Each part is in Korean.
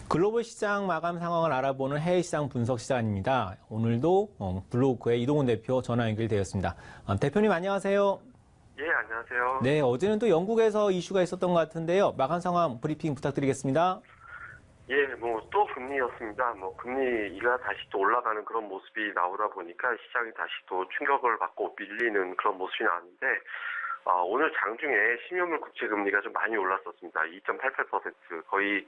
글로벌 시장 마감 상황을 알아보는 해외 시장 분석 시간입니다. 오늘도 블로우크의 이동훈 대표 전화 연결되었습니다. 대표님 안녕하세요. 예, 안녕하세요. 네, 어제는 또 영국에서 이슈가 있었던 것 같은데요. 마감 상황 브리핑 부탁드리겠습니다. 예, 또 금리였습니다. 금리가 다시 또 올라가는 그런 모습이 나오다 보니까 시장이 다시 또 충격을 받고 밀리는 그런 모습이 나왔는데, 오늘 장중에 신용물 국채 금리가 좀 많이 올랐었습니다. 2.88%, 거의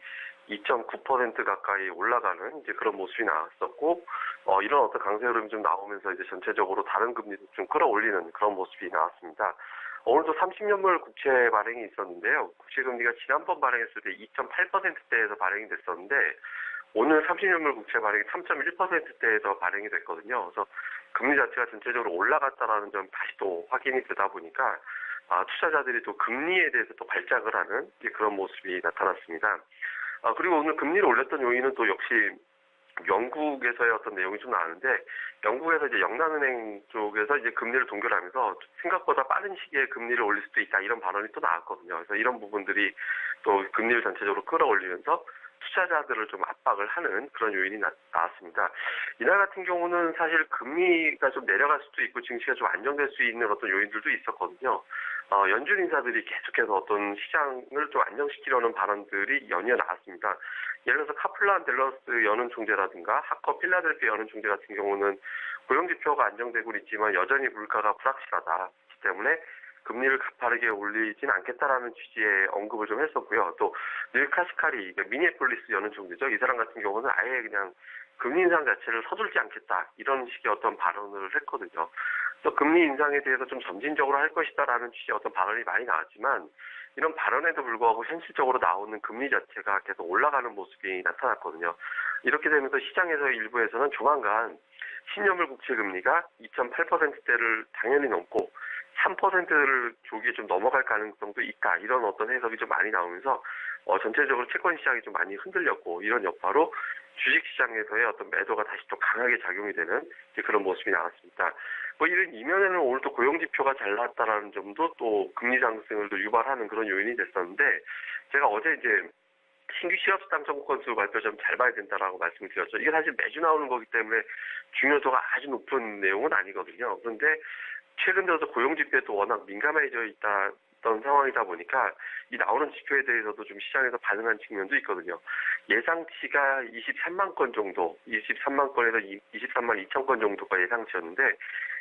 2.9% 가까이 올라가는 이제 그런 모습이 나왔었고, 이런 어떤 강세 흐름이 좀 나오면서 이제 전체적으로 다른 금리도 좀 끌어올리는 그런 모습이 나왔습니다. 오늘도 30년물 국채 발행이 있었는데요. 국채 금리가 지난번 발행했을 때 2.8%대에서 발행이 됐었는데, 오늘 30년물 국채 발행이 3.1%대에서 발행이 됐거든요. 그래서 금리 자체가 전체적으로 올라갔다라는 점 다시 또 확인이 되다 보니까, 투자자들이 또 금리에 대해서 또 발작을 하는 그런 모습이 나타났습니다. 그리고 오늘 금리를 올렸던 요인은 또 역시 영국에서의 어떤 내용이 좀 나왔는데, 영국에서 이제 영란은행 쪽에서 이제 금리를 동결하면서 생각보다 빠른 시기에 금리를 올릴 수도 있다, 이런 발언이 또 나왔거든요. 그래서 이런 부분들이 또 금리를 전체적으로 끌어올리면서 투자자들을 좀 압박을 하는 그런 요인이 나왔습니다. 이날 같은 경우는 사실 금리가 좀 내려갈 수도 있고 증시가 좀 안정될 수 있는 어떤 요인들도 있었거든요. 연준 인사들이 계속해서 어떤 시장을 좀 안정시키려는 발언들이 연이어 나왔습니다. 예를 들어서 카플란 델러스 연은 총재라든가 하커 필라델피아 연은 총재 같은 경우는 고용지표가 안정되고 있지만 여전히 물가가 불확실하다. 그렇기 때문에 금리를 가파르게 올리진 않겠다라는 취지의 언급을 좀 했었고요. 또 닐 카시카리, 미니애폴리스 연은 총재죠. 이 사람 같은 경우는 아예 그냥 금리 인상 자체를 서둘지 않겠다, 이런 식의 어떤 발언을 했거든요. 그래서 금리 인상에 대해서 좀 점진적으로 할 것이다라는 취지의 어떤 발언이 많이 나왔지만, 이런 발언에도 불구하고 현실적으로 나오는 금리 자체가 계속 올라가는 모습이 나타났거든요. 이렇게 되면서 시장에서 일부에서는 조만간 10년물 국채 금리가 2.8%대를 당연히 넘고 3%를 조기에 좀 넘어갈 가능성도 있다, 이런 어떤 해석이 좀 많이 나오면서 전체적으로 채권 시장이 좀 많이 흔들렸고, 이런 여파로 주식 시장에서의 어떤 매도가 다시 또 강하게 작용이 되는 그런 모습이 나왔습니다. 이런 이면에는 오늘 또 고용 지표가 잘 나왔다라는 점도 또 금리 상승을 또 유발하는 그런 요인이 됐었는데, 제가 어제 이제 신규 실업수 당첨 건수 발표 좀 잘 봐야 된다라고 말씀을 드렸죠. 이게 사실 매주 나오는 거기 때문에 중요도가 아주 높은 내용은 아니거든요. 그런데 최근 들어서 고용 지표에 또 워낙 민감해져 있던 상황이다 보니까 이 나오는 지표에 대해서도 좀 시장에서 반응한 측면도 있거든요. 예상치가 23만 건 정도, 23만 건에서 23만 2천 건 정도가 예상치였는데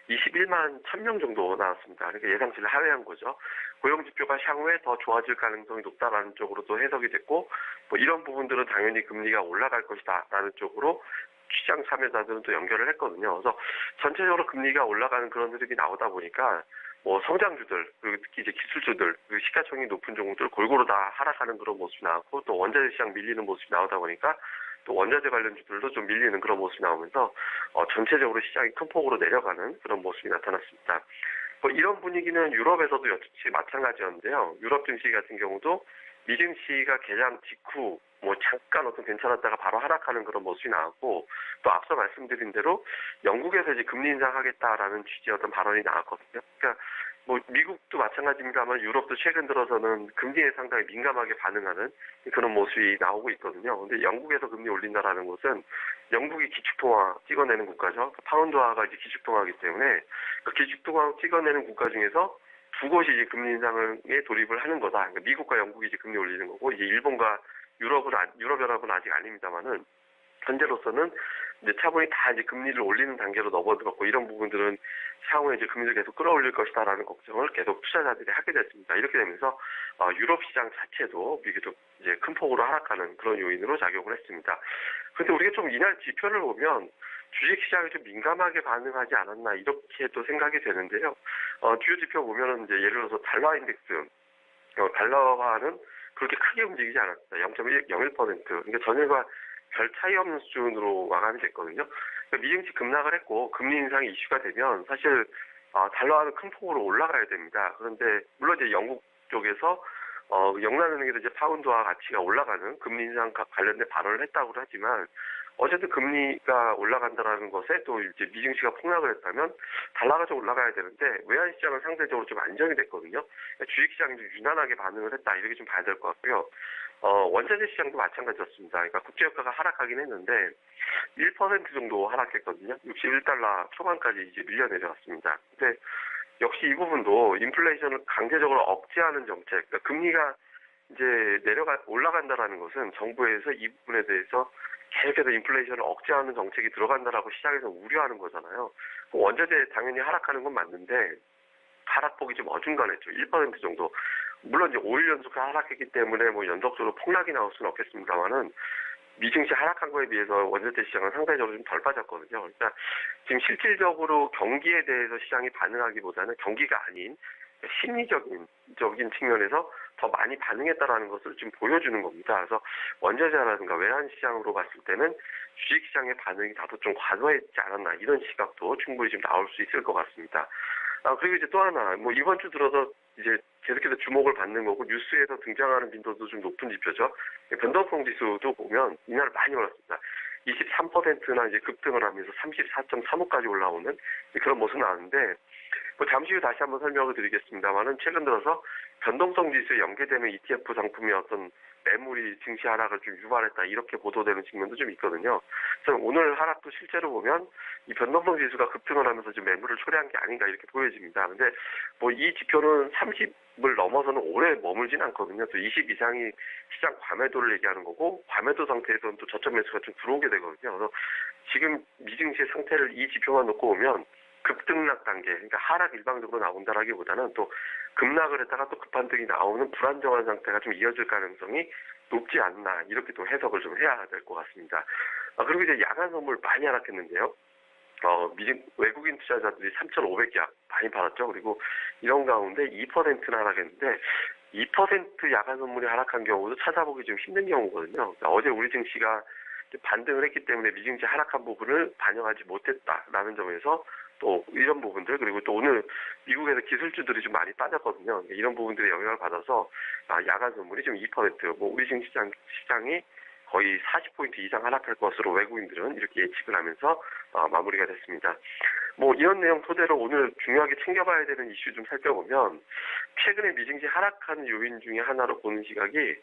21만 1,000명 정도 나왔습니다. 그러니까 예상치를 하회한 거죠. 고용 지표가 향후에 더 좋아질 가능성이 높다라는 쪽으로도 해석이 됐고, 이런 부분들은 당연히 금리가 올라갈 것이다라는 쪽으로 시장 참여자들은 또 연결을 했거든요. 그래서 전체적으로 금리가 올라가는 그런 흐름이 나오다 보니까 성장주들, 그리고 특히 이제 기술주들, 그리고 시가총액이 높은 종목들 골고루 다 하락하는 그런 모습이 나왔고, 또 원자재 시장 밀리는 모습이 나오다 보니까 또 원자재 관련주들도 좀 밀리는 그런 모습이 나오면서 전체적으로 시장이 큰 폭으로 내려가는 그런 모습이 나타났습니다. 이런 분위기는 유럽에서도 역시 마찬가지였는데요. 유럽 증시 같은 경우도 미증시가 개장 직후 잠깐 어떤 괜찮았다가 바로 하락하는 그런 모습이 나왔고, 또 앞서 말씀드린 대로 영국에서 이제 금리 인상하겠다라는 취지의 어떤 발언이 나왔거든요. 그러니까 미국도 마찬가지입니다만 유럽도 최근 들어서는 금리에 상당히 민감하게 반응하는 그런 모습이 나오고 있거든요. 근데 영국에서 금리 올린다라는 것은 영국이 기축통화 찍어내는 국가죠. 파운드화가 이제 기축통화이기 때문에 그 기축통화 찍어내는 국가 중에서 두 곳이 이제 금리 인상에 돌입을 하는 거다. 그러니까 미국과 영국이 이제 금리 올리는 거고, 이제 일본과 유럽연합은 아직 아닙니다만은 현재로서는 이제 차분히 다 이제 금리를 올리는 단계로 넘어들었고, 이런 부분들은 향후에 이제 금리를 계속 끌어올릴 것이다라는 걱정을 계속 투자자들이 하게 됐습니다. 이렇게 되면서 유럽 시장 자체도 비교적 이제 큰 폭으로 하락하는 그런 요인으로 작용을 했습니다. 그런데 우리가 좀 이날 지표를 보면 주식 시장이 좀 민감하게 반응하지 않았나, 이렇게 또 생각이 되는데요. 주요 지표 보면은 이제 예를 들어서 달러 인덱스, 달러화는 그렇게 크게 움직이지 않았습니다. 0.01%. 그러니까 전일과 별 차이 없는 수준으로 마감이 됐거든요. 그러니까 미증시 급락을 했고, 금리 인상이 이슈가 되면 사실 달러화는 큰 폭으로 올라가야 됩니다. 그런데 물론 이제 영국 쪽에서 영란은행에서 이제 파운드화 가치가 올라가는 금리 인상 관련된 발언을 했다고 하지만, 어쨌든 금리가 올라간다라는 것에 또 이제 미증시가 폭락을 했다면 달러가 좀 올라가야 되는데 외환 시장은 상대적으로 좀 안정이 됐거든요. 그러니까 주식 시장이 좀 유난하게 반응을 했다 이렇게 좀 봐야 될 것 같고요. 원자재 시장도 마찬가지였습니다. 그러니까 국제유가가 하락하긴 했는데 1% 정도 하락했거든요. 61달러 초반까지 이제 밀려 내려왔습니다. 근데 역시 이 부분도 인플레이션을 강제적으로 억제하는 정책, 그러니까 금리가 이제 올라간다라는 것은 정부에서 이 부분에 대해서 계속해서 인플레이션을 억제하는 정책이 들어간다라고 시장에서 우려하는 거잖아요. 원자재 당연히 하락하는 건 맞는데 하락폭이 좀 어중간했죠. 1% 정도. 물론 이제 5일 연속 하락했기 때문에 뭐 연속적으로 폭락이 나올 수는 없겠습니다만은 미증시 하락한 거에 비해서 원자재 시장은 상대적으로 좀 덜 빠졌거든요. 그러니까 지금 실질적으로 경기에 대해서 시장이 반응하기보다는 경기가 아닌 심리적인 측면에서 더 많이 반응했다라는 것을 좀 보여주는 겁니다. 그래서 원자재라든가 외환 시장으로 봤을 때는 주식 시장의 반응이 다소 좀 과도했지 않았나 이런 시각도 충분히 좀 나올 수 있을 것 같습니다. 그리고 이제 또 하나, 뭐 이번 주 들어서 이제 계속해서 주목을 받는 거고 뉴스에서 등장하는 빈도도 좀 높은 지표죠. 변동성 지수도 보면 이날 많이 올랐습니다. 23%나 이제 급등을 하면서 34.35까지 올라오는 그런 모습 나왔는데, 뭐 잠시 후 다시 한번 설명을 드리겠습니다만은 최근 들어서 변동성 지수에 연계되는 ETF 상품의 어떤 매물이 증시 하락을 좀 유발했다 이렇게 보도되는 측면도 좀 있거든요. 그래서 오늘 하락도 실제로 보면 이 변동성 지수가 급등을 하면서 좀 매물을 초래한 게 아닌가 이렇게 보여집니다. 근데 뭐 이 지표는 30을 넘어서는 오래 머물진 않거든요. 또 20 이상이 시장 과매도를 얘기하는 거고 과매도 상태에서는 또 저점 매수가 좀 들어오게 되거든요. 그래서 지금 미증시의 상태를 이 지표만 놓고 보면 급등락 단계, 그러니까 하락 일방적으로 나온다라기보다는 또 급락을 했다가 또 급반등이 나오는 불안정한 상태가 좀 이어질 가능성이 높지 않나 이렇게 또 해석을 좀 해야 될 것 같습니다. 그리고 이제 야간 선물 많이 하락했는데요. 외국인 투자자들이 3,500개 많이 팔았죠. 그리고 이런 가운데 2%나 하락했는데 2% 야간 선물이 하락한 경우도 찾아보기 좀 힘든 경우거든요. 그러니까 어제 우리 증시가 반등을 했기 때문에 미증시 하락한 부분을 반영하지 못했다라는 점에서 또 이런 부분들 그리고 또 오늘 미국에서 기술주들이 좀 많이 빠졌거든요. 이런 부분들의 영향을 받아서 야간 선물이 좀 2%, 뭐 우리 시장이 거의 40포인트 이상 하락할 것으로 외국인들은 이렇게 예측을 하면서 마무리가 됐습니다. 뭐 이런 내용 토대로 오늘 중요하게 챙겨봐야 되는 이슈 좀 살펴보면 최근에 미증시 하락하는 요인 중에 하나로 보는 시각이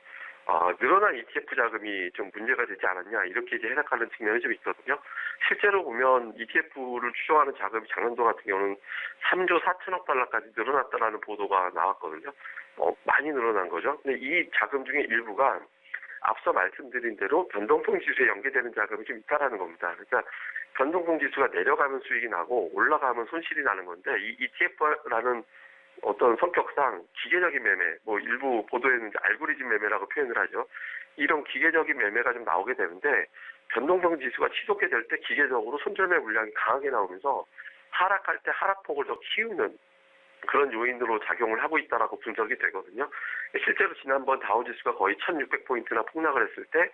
늘어난 ETF 자금이 좀 문제가 되지 않았냐 이렇게 이제 해석하는 측면이 좀 있거든요. 실제로 보면 ETF를 추정하는 자금이 작년도 같은 경우는 3조 4천억 달러까지 늘어났다라는 보도가 나왔거든요. 많이 늘어난 거죠. 근데 이 자금 중에 일부가 앞서 말씀드린 대로 변동성 지수에 연계되는 자금이 좀 있다라는 겁니다. 그러니까 변동성 지수가 내려가면 수익이 나고 올라가면 손실이 나는 건데 이 ETF라는 어떤 성격상 기계적인 매매, 뭐 일부 보도에는 이제 알고리즘 매매라고 표현을 하죠. 이런 기계적인 매매가 좀 나오게 되는데 변동성 지수가 치솟게 될 때 기계적으로 손절매 물량이 강하게 나오면서 하락할 때 하락폭을 더 키우는 그런 요인으로 작용을 하고 있다라고 분석이 되거든요. 실제로 지난번 다우지수가 거의 1,600포인트나 폭락을 했을 때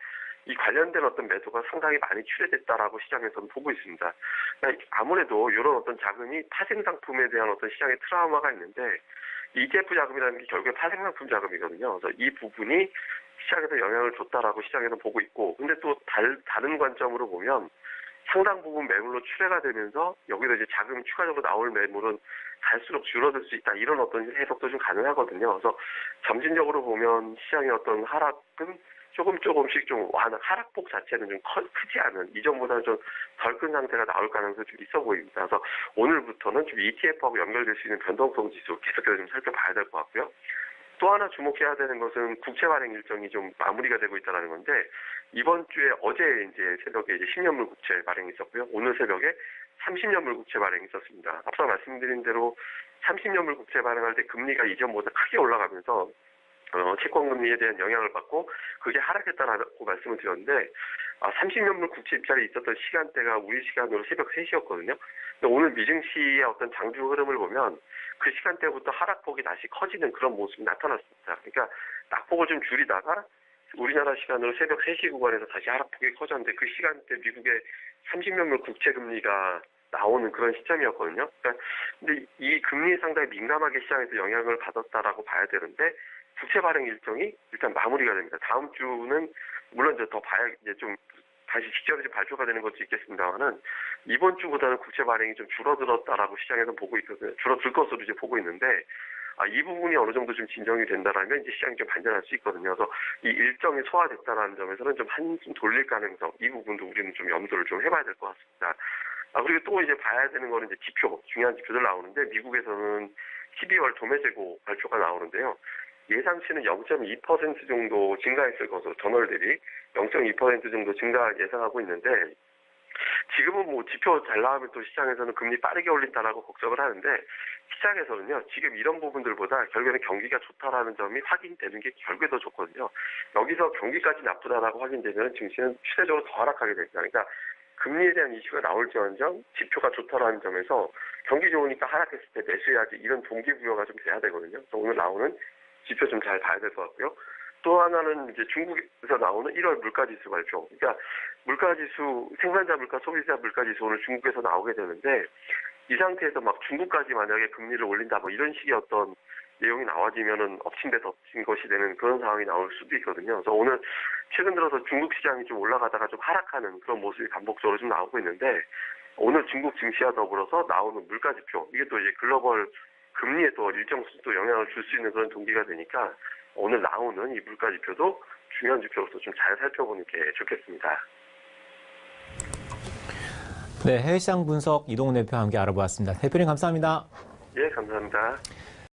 이 관련된 어떤 매도가 상당히 많이 출회됐다라고 시장에서는 보고 있습니다. 그러니까 아무래도 이런 어떤 자금이 파생상품에 대한 어떤 시장의 트라우마가 있는데 ETF 자금이라는 게 결국에 파생상품 자금이거든요. 그래서 이 부분이 시장에서 영향을 줬다라고 시장에서 보고 있고, 근데 또 다른 관점으로 보면 상당 부분 매물로 출회가 되면서 여기서 이제 자금이 추가적으로 나올 매물은 갈수록 줄어들 수 있다. 이런 어떤 해석도 좀 가능하거든요. 그래서 점진적으로 보면 시장의 어떤 하락은 조금씩 좀 하락폭 자체는 좀 크지 않은 이전보다는 좀 덜 큰 상태가 나올 가능성이 좀 있어 보입니다. 그래서 오늘부터는 좀 ETF하고 연결될 수 있는 변동성 지수 계속해서 좀 살펴봐야 될 것 같고요. 또 하나 주목해야 되는 것은 국채 발행 일정이 좀 마무리가 되고 있다는 건데 이번 주에 어제 이제 새벽에 이제 10년물 국채 발행이 있었고요. 오늘 새벽에 30년물 국채 발행이 있었습니다. 앞서 말씀드린 대로 30년물 국채 발행할 때 금리가 이전보다 크게 올라가면서 채권금리에 대한 영향을 받고 그게 하락했다라고 말씀을 드렸는데 30년물 국채 입찰이 있었던 시간대가 우리 시간으로 새벽 3시였거든요. 근데 오늘 미증시의 어떤 장주 흐름을 보면 그 시간대부터 하락폭이 다시 커지는 그런 모습이 나타났습니다. 그러니까 낙폭을 좀 줄이다가 우리나라 시간으로 새벽 3시 구간에서 다시 하락폭이 커졌는데 그 시간대 미국의 30년물 국채 금리가 나오는 그런 시점이었거든요. 그러니까 근데 이 금리에 상당히 민감하게 시장에서 영향을 받았다라고 봐야 되는데 국채 발행 일정이 일단 마무리가 됩니다. 다음 주는 물론 이제 더 봐야 이제 좀 다시 직전에 좀 발표가 되는 것도 있겠습니다만은 이번 주보다는 국채 발행이 좀 줄어들었다라고 시장에서 보고 있거든요. 줄어들 것으로 이제 보고 있는데 이 부분이 어느 정도 좀 진정이 된다라면 이제 시장이 좀 반전할 수 있거든요. 그래서 이 일정이 소화됐다라는 점에서는 좀 한숨 돌릴 가능성 이 부분도 우리는 좀 염두를 좀 해봐야 될 것 같습니다. 그리고 또 이제 봐야 되는 거는 이제 지표, 중요한 지표들 나오는데 미국에서는 12월 도매재고 발표가 나오는데요. 예상치는 0.2% 정도 증가했을 것으로 전월 대비 0.2% 정도 증가 예상하고 있는데 지금은 뭐 지표 잘 나오면 또 시장에서는 금리 빠르게 올린다라고 걱정을 하는데 시장에서는요 지금 이런 부분들보다 결국에는 경기가 좋다라는 점이 확인되는 게 결국에 더 좋거든요. 여기서 경기까지 나쁘다라고 확인되면 증시는 추세적으로 더 하락하게 됩니다. 그러니까 금리에 대한 이슈가 나올지언정 지표가 좋다라는 점에서 경기 좋으니까 하락했을 때 매수해야지 이런 동기부여가 좀 돼야 되거든요. 그래서 오늘 나오는 지표 좀 잘 봐야 될 것 같고요. 또 하나는 이제 중국에서 나오는 1월 물가지수 발표. 그러니까 물가지수, 생산자 물가, 소비자 물가지수 오늘 중국에서 나오게 되는데 이 상태에서 막 중국까지 만약에 금리를 올린다 뭐 이런 식의 어떤 내용이 나와지면은 엎친 데 덮친 것이 되는 그런 상황이 나올 수도 있거든요. 그래서 오늘 최근 들어서 중국 시장이 좀 올라가다가 좀 하락하는 그런 모습이 반복적으로 좀 나오고 있는데 오늘 중국 증시와 더불어서 나오는 물가 지표 이게 또 이제 글로벌 금리에 또 일정 수도 영향을 줄 수 있는 그런 동기가 되니까 오늘 나오는 이 물가 지표도 중요한 지표로서 좀 잘 살펴보는 게 좋겠습니다. 네, 해외시장 분석 이동훈 대표와 함께 알아보았습니다. 대표님 감사합니다. 예, 감사합니다.